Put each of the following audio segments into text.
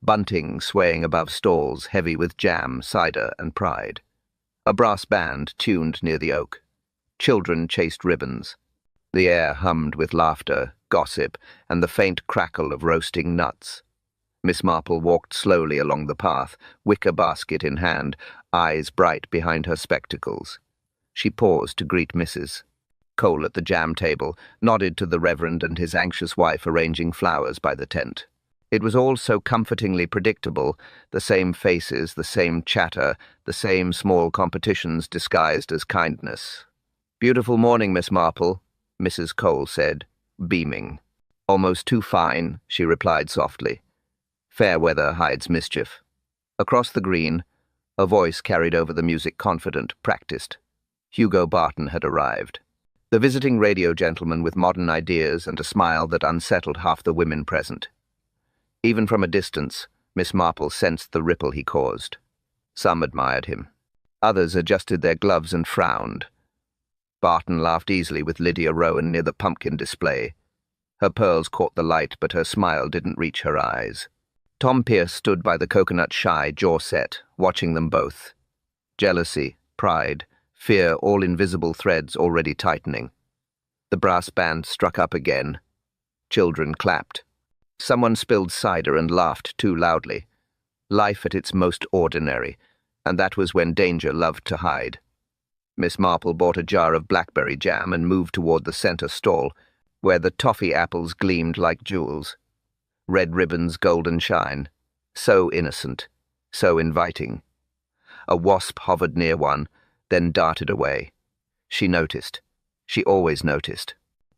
bunting swaying above stalls heavy with jam, cider, and pride. A brass band tuned near the oak. Children chased ribbons. The air hummed with laughter, gossip, and the faint crackle of roasting nuts. Miss Marple walked slowly along the path, wicker basket in hand, eyes bright behind her spectacles. She paused to greet Mrs. Cole at the jam table, nodded to the Reverend and his anxious wife arranging flowers by the tent. It was all so comfortingly predictable, the same faces, the same chatter, the same small competitions disguised as kindness. "Beautiful morning, Miss Marple," Mrs. Cole said, beaming. "Almost too fine," she replied softly. "Fair weather hides mischief." Across the green, a voice carried over the music, confident, practiced. Hugo Barton had arrived. The visiting radio gentleman with modern ideas and a smile that unsettled half the women present. Even from a distance, Miss Marple sensed the ripple he caused. Some admired him. Others adjusted their gloves and frowned. Barton laughed easily with Lydia Rowan near the pumpkin display. Her pearls caught the light, but her smile didn't reach her eyes. Tom Pierce stood by the coconut shy, jaw set, watching them both. Jealousy, pride, fear, all invisible threads already tightening. The brass band struck up again. Children clapped. Someone spilled cider and laughed too loudly. Life at its most ordinary, and that was when danger loved to hide. Miss Marple bought a jar of blackberry jam and moved toward the center stall, where the toffee apples gleamed like jewels. Red ribbons, golden shine. So innocent, so inviting. A wasp hovered near one, then darted away. She noticed. She always noticed.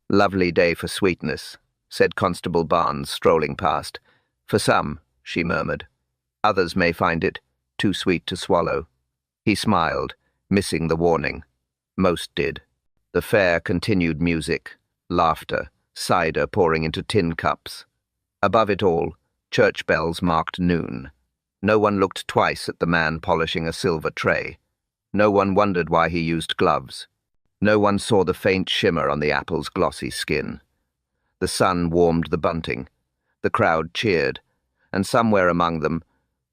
"Lovely day for sweetness," said Constable Barnes, strolling past. "For some," she murmured. "Others may find it too sweet to swallow." He smiled, missing the warning. Most did. The fair continued music, laughter, cider pouring into tin cups. Above it all, church bells marked noon. No one looked twice at the man polishing a silver tray. No one wondered why he used gloves. No one saw the faint shimmer on the apple's glossy skin. The sun warmed the bunting. The crowd cheered, and somewhere among them,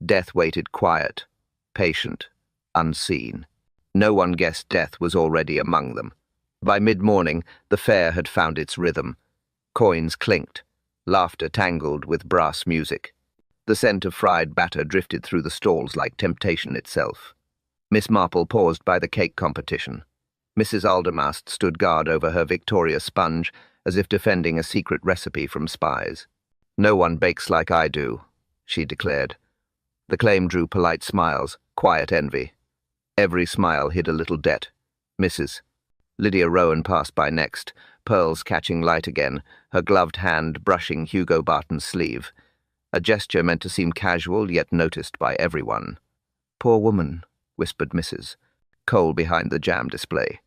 death waited quiet, patient, unseen. No one guessed death was already among them. By mid-morning, the fair had found its rhythm. Coins clinked. Laughter tangled with brass music. The scent of fried batter drifted through the stalls like temptation itself. Miss Marple paused by the cake competition. Mrs. Aldermast stood guard over her Victoria sponge, as if defending a secret recipe from spies. "No one bakes like I do," she declared. The claim drew polite smiles, quiet envy. Every smile hid a little debt. Mrs. Lydia Rowan passed by next, pearls catching light again, her gloved hand brushing Hugo Barton's sleeve. A gesture meant to seem casual, yet noticed by everyone. "Poor woman," whispered Mrs. Cole behind the jam display.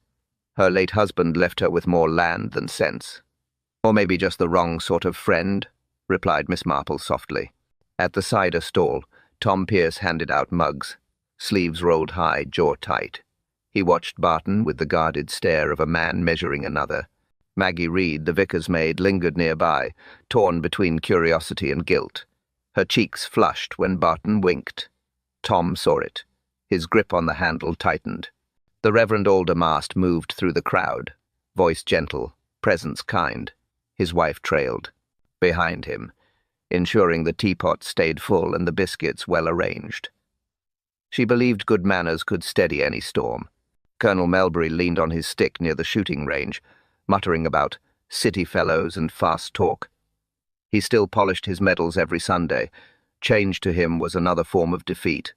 "Her late husband left her with more land than sense." "Or maybe just the wrong sort of friend," replied Miss Marple softly. At the cider stall, Tom Pierce handed out mugs, sleeves rolled high, jaw tight. He watched Barton with the guarded stare of a man measuring another. Maggie Reed, the vicar's maid, lingered nearby, torn between curiosity and guilt. Her cheeks flushed when Barton winked. Tom saw it. His grip on the handle tightened. The Reverend Aldermast moved through the crowd, voice gentle, presence kind. His wife trailed. Behind him, ensuring the teapot stayed full and the biscuits well arranged. She believed good manners could steady any storm. Colonel Melbury leaned on his stick near the shooting range, muttering about city fellows and fast talk. He still polished his medals every Sunday. Change to him was another form of defeat.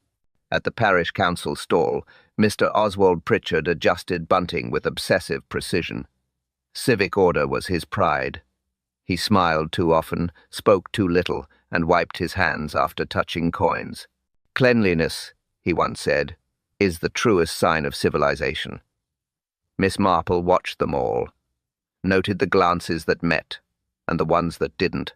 At the parish council stall, Mr. Oswald Pritchard adjusted bunting with obsessive precision. Civic order was his pride. He smiled too often, spoke too little, and wiped his hands after touching coins. "Cleanliness," he once said, "is the truest sign of civilization." Miss Marple watched them all, noted the glances that met, and the ones that didn't,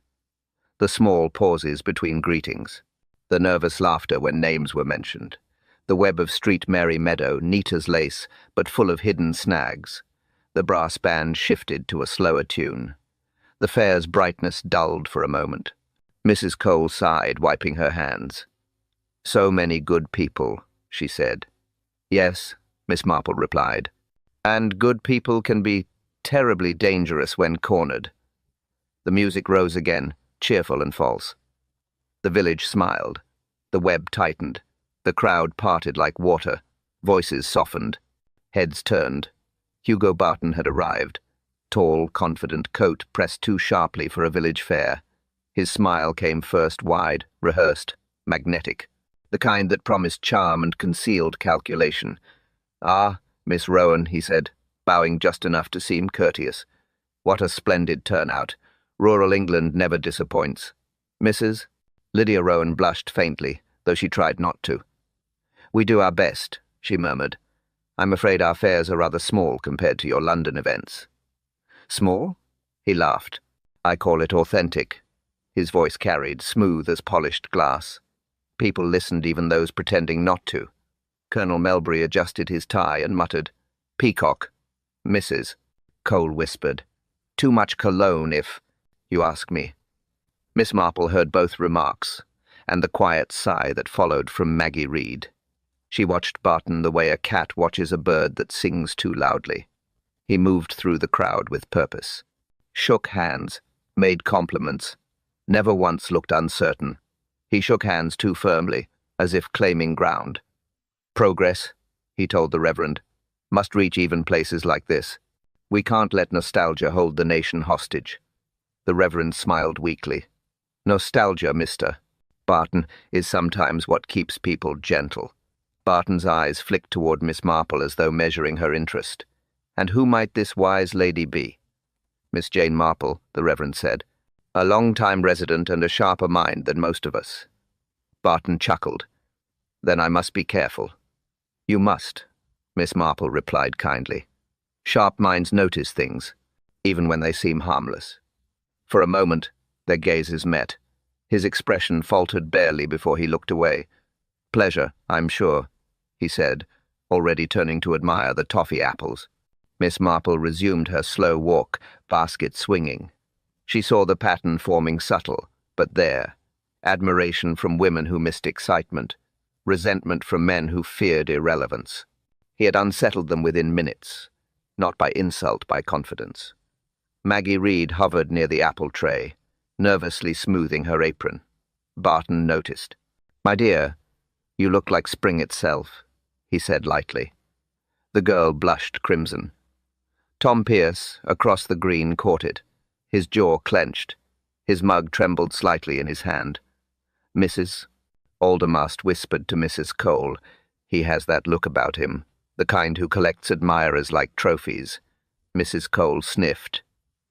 the small pauses between greetings, the nervous laughter when names were mentioned, the web of Street Mary Meadow, neat as lace, but full of hidden snags. The brass band shifted to a slower tune. The fair's brightness dulled for a moment. Mrs. Cole sighed, wiping her hands. "So many good people," she said. "Yes," Miss Marple replied. "And good people can be terribly dangerous when cornered." The music rose again, cheerful and false. The village smiled. The web tightened. The crowd parted like water. Voices softened. Heads turned. Hugo Barton had arrived. Tall, confident coat pressed too sharply for a village fair. His smile came first wide, rehearsed, magnetic, the kind that promised charm and concealed calculation. "Ah, Miss Rowan," he said, bowing just enough to seem courteous. "What a splendid turnout. Rural England never disappoints. Mrs.?" Lydia Rowan blushed faintly, though she tried not to. "We do our best," she murmured. "I'm afraid our fairs are rather small compared to your London events." "Small?" He laughed. "I call it authentic." His voice carried, smooth as polished glass. People listened, even those pretending not to. Colonel Melbury adjusted his tie and muttered, "Peacock." "Mrs." Cole whispered. "Too much cologne if you ask me." Miss Marple heard both remarks, and the quiet sigh that followed from Maggie Reed. She watched Barton the way a cat watches a bird that sings too loudly. He moved through the crowd with purpose. Shook hands, made compliments, never once looked uncertain. He shook hands too firmly, as if claiming ground. "Progress," he told the Reverend, "must reach even places like this. We can't let nostalgia hold the nation hostage." The Reverend smiled weakly. "Nostalgia, mister. Barton, is sometimes what keeps people gentle." Barton's eyes flicked toward Miss Marple as though measuring her interest. "And who might this wise lady be?" "Miss Jane Marple," the Reverend said. "A long-time resident and a sharper mind than most of us." Barton chuckled. "Then I must be careful." "You must," Miss Marple replied kindly. "Sharp minds notice things, even when they seem harmless." For a moment, their gazes met. His expression faltered barely before he looked away. "Pleasure, I'm sure," he said, already turning to admire the toffee apples. Miss Marple resumed her slow walk, basket swinging. She saw the pattern forming subtle, but there. Admiration from women who missed excitement. Resentment from men who feared irrelevance. He had unsettled them within minutes, not by insult, by confidence. Maggie Reed hovered near the apple tray, nervously smoothing her apron. Barton noticed. "My dear, you look like spring itself," he said lightly. The girl blushed crimson. Tom Pierce, across the green, caught it. His jaw clenched. His mug trembled slightly in his hand. "Mrs." Aldermast whispered to Mrs. Cole. "He has that look about him, the kind who collects admirers like trophies." Mrs. Cole sniffed.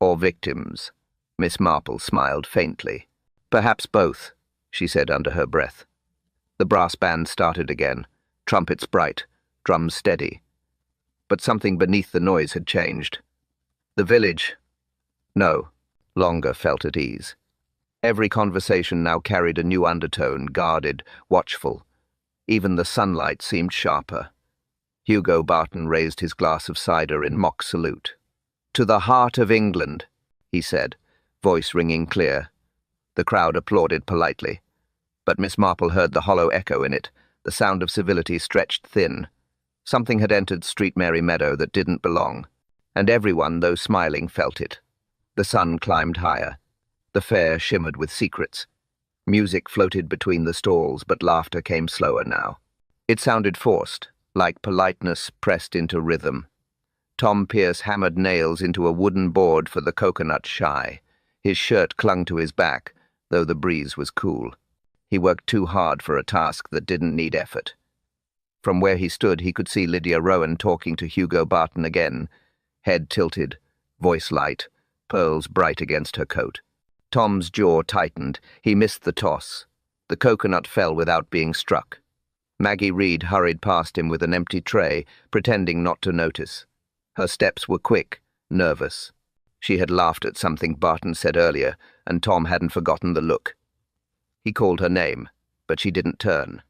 "Or victims." Miss Marple smiled faintly. "Perhaps both," she said under her breath. The brass band started again, trumpets bright, drums steady. But something beneath the noise had changed. The village, no longer felt at ease. Every conversation now carried a new undertone, guarded, watchful. Even the sunlight seemed sharper. Hugo Barton raised his glass of cider in mock salute. "To the heart of England," he said, voice ringing clear. The crowd applauded politely. But Miss Marple heard the hollow echo in it, the sound of civility stretched thin. Something had entered Street Mary Meadow that didn't belong, and everyone, though smiling, felt it. The sun climbed higher. The fair shimmered with secrets. Music floated between the stalls, but laughter came slower now. It sounded forced, like politeness pressed into rhythm. Tom Pierce hammered nails into a wooden board for the coconut shy. His shirt clung to his back, though the breeze was cool. He worked too hard for a task that didn't need effort. From where he stood, he could see Lydia Rowan talking to Hugo Barton again, head tilted, voice light, pearls bright against her coat. Tom's jaw tightened. He missed the toss. The coconut fell without being struck. Maggie Reed hurried past him with an empty tray, pretending not to notice. Her steps were quick, nervous. She had laughed at something Barton said earlier, and Tom hadn't forgotten the look. He called her name, but she didn't turn.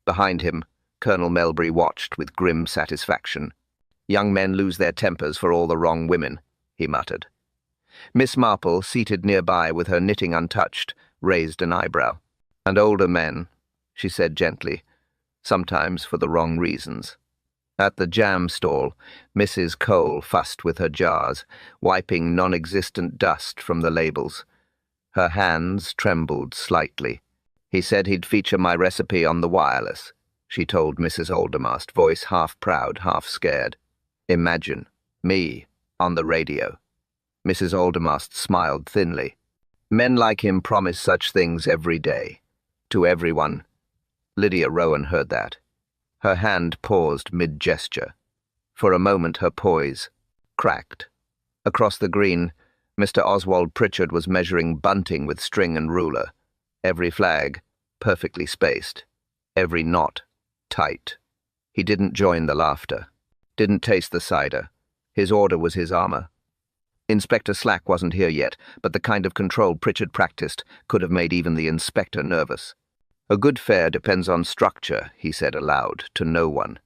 Behind him, Colonel Melbury watched with grim satisfaction. "Young men lose their tempers for all the wrong women," he muttered. Miss Marple, seated nearby with her knitting untouched, raised an eyebrow. "And older men," she said gently, "sometimes for the wrong reasons." At the jam stall, Mrs. Cole fussed with her jars, wiping non-existent dust from the labels. Her hands trembled slightly. "He said he'd feature my recipe on the wireless," she told Mrs. Aldermast, voice half proud, half scared. "Imagine, me, on the radio." Mrs. Aldermast smiled thinly. "Men like him promise such things every day. To everyone." Lydia Rowan heard that. Her hand paused mid-gesture. For a moment her poise cracked. Across the green, Mr. Oswald Pritchard was measuring bunting with string and ruler. Every flag perfectly spaced. Every knot tight. He didn't join the laughter. Didn't taste the cider. His order was his armor. Inspector Slack wasn't here yet, but the kind of control Pritchard practiced could have made even the inspector nervous. "A good fair depends on structure," he said aloud, to no one.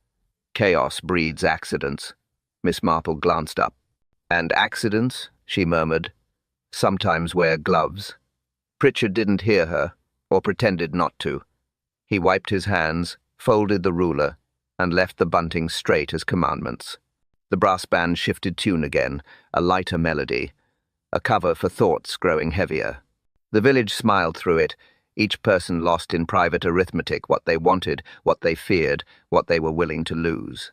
"Chaos breeds accidents." Miss Marple glanced up. "And accidents," she murmured, "sometimes wear gloves." Pritchard didn't hear her, or pretended not to. He wiped his hands, folded the ruler, and left the bunting straight as commandments. The brass band shifted tune again, a lighter melody, a cover for thoughts growing heavier. The village smiled through it, each person lost in private arithmetic what they wanted, what they feared, what they were willing to lose.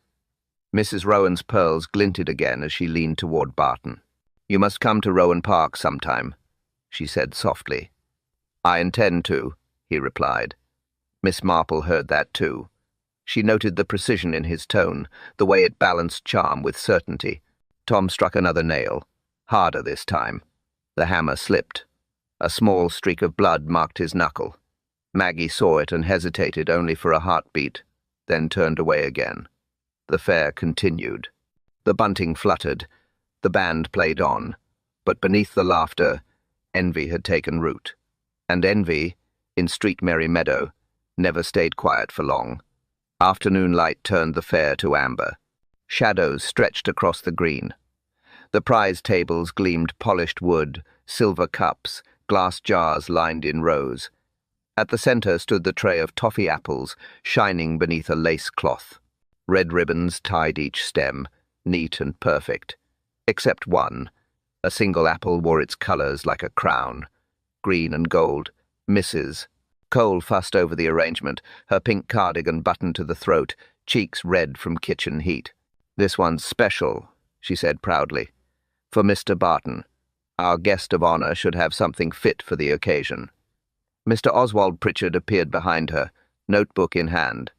Mrs. Rowan's pearls glinted again as she leaned toward Barton. "You must come to Rowan Park sometime," she said softly. "I intend to," he replied. Miss Marple heard that too. She noted the precision in his tone, the way it balanced charm with certainty. Tom struck another nail, harder this time. The hammer slipped. A small streak of blood marked his knuckle. Maggie saw it and hesitated only for a heartbeat, then turned away again. The fair continued. The bunting fluttered. The band played on. But beneath the laughter, envy had taken root. And envy, in Street Merry Meadow, never stayed quiet for long. Afternoon light turned the fair to amber. Shadows stretched across the green. The prize tables gleamed polished wood, silver cups, glass jars lined in rows. At the center stood the tray of toffee apples, shining beneath a lace cloth. Red ribbons tied each stem, neat and perfect. Except one. A single apple wore its colors like a crown. Green and gold. Mrs. Cole fussed over the arrangement, her pink cardigan buttoned to the throat, cheeks red from kitchen heat. "This one's special," she said proudly. "For Mr. Barton. Our guest of honor should have something fit for the occasion." Mr. Oswald Pritchard appeared behind her, notebook in hand.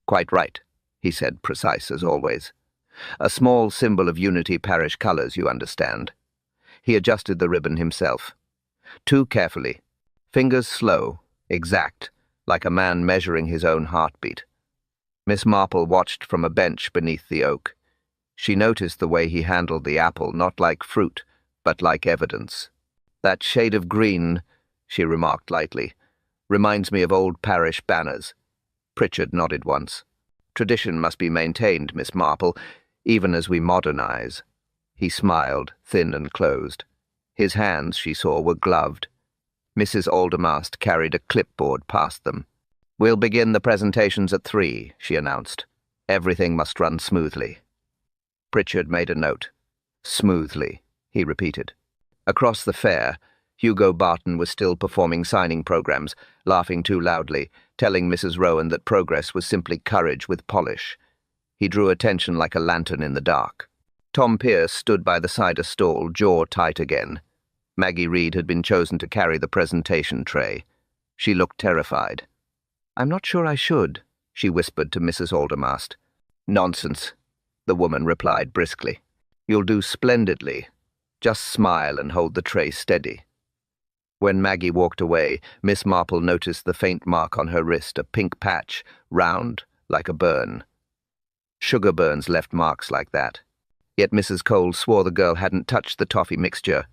"Quite right," he said, precise as always. "A small symbol of Unity Parish colors, you understand." He adjusted the ribbon himself. Too carefully. Fingers slow, exact, like a man measuring his own heartbeat. Miss Marple watched from a bench beneath the oak. She noticed the way he handled the apple, not like fruit, but like evidence. "That shade of green," she remarked lightly, "reminds me of old parish banners." Pritchard nodded once. "Tradition must be maintained, Miss Marple, even as we modernize." He smiled, thin and closed. His hands, she saw, were gloved. Mrs. Aldermast carried a clipboard past them. "We'll begin the presentations at 3, she announced. "Everything must run smoothly." Pritchard made a note. "Smoothly," he repeated. Across the fair, Hugo Barton was still performing signing programs, laughing too loudly, telling Mrs. Rowan that progress was simply courage with polish. He drew attention like a lantern in the dark. Tom Pierce stood by the cider stall, jaw tight again. Maggie Reed had been chosen to carry the presentation tray. She looked terrified. "I'm not sure I should," she whispered to Mrs. Aldermast. "Nonsense," the woman replied briskly. "You'll do splendidly. Just smile and hold the tray steady." When Maggie walked away, Miss Marple noticed the faint mark on her wrist, a pink patch, round, like a burn. Sugar burns left marks like that. Yet Mrs. Cole swore the girl hadn't touched the toffee mixture.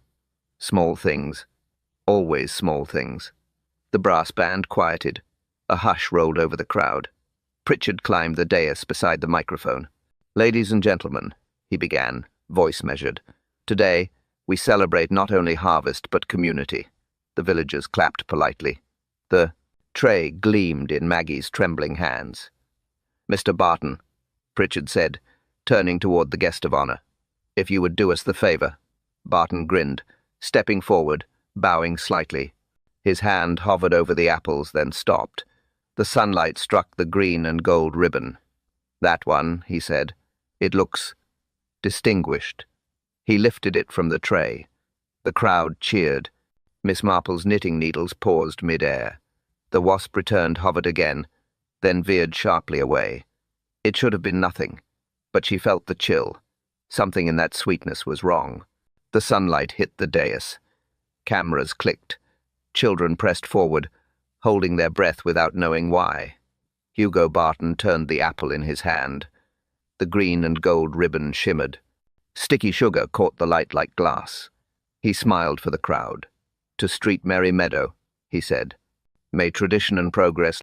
Small things. Always small things. The brass band quieted. A hush rolled over the crowd. Pritchard climbed the dais beside the microphone. "Ladies and gentlemen," he began, voice measured, "today we celebrate not only harvest but community. The villagers clapped politely. The tray gleamed in Maggie's trembling hands. "Mr. Barton," Pritchard said, turning toward the guest of honor, "if you would do us the favor." Barton grinned, stepping forward, bowing slightly. His hand hovered over the apples, then stopped. The sunlight struck the green and gold ribbon. "That one," he said. "It looks distinguished." He lifted it from the tray. The crowd cheered. Miss Marple's knitting needles paused mid-air. The wasp returned, hovered again, then veered sharply away. It should have been nothing, but she felt the chill. Something in that sweetness was wrong. The sunlight hit the dais. Cameras clicked. Children pressed forward, holding their breath without knowing why. Hugo Barton turned the apple in his hand. The green and gold ribbon shimmered. Sticky sugar caught the light like glass. He smiled for the crowd. "To Street Merry Meadow," he said. "May tradition and progress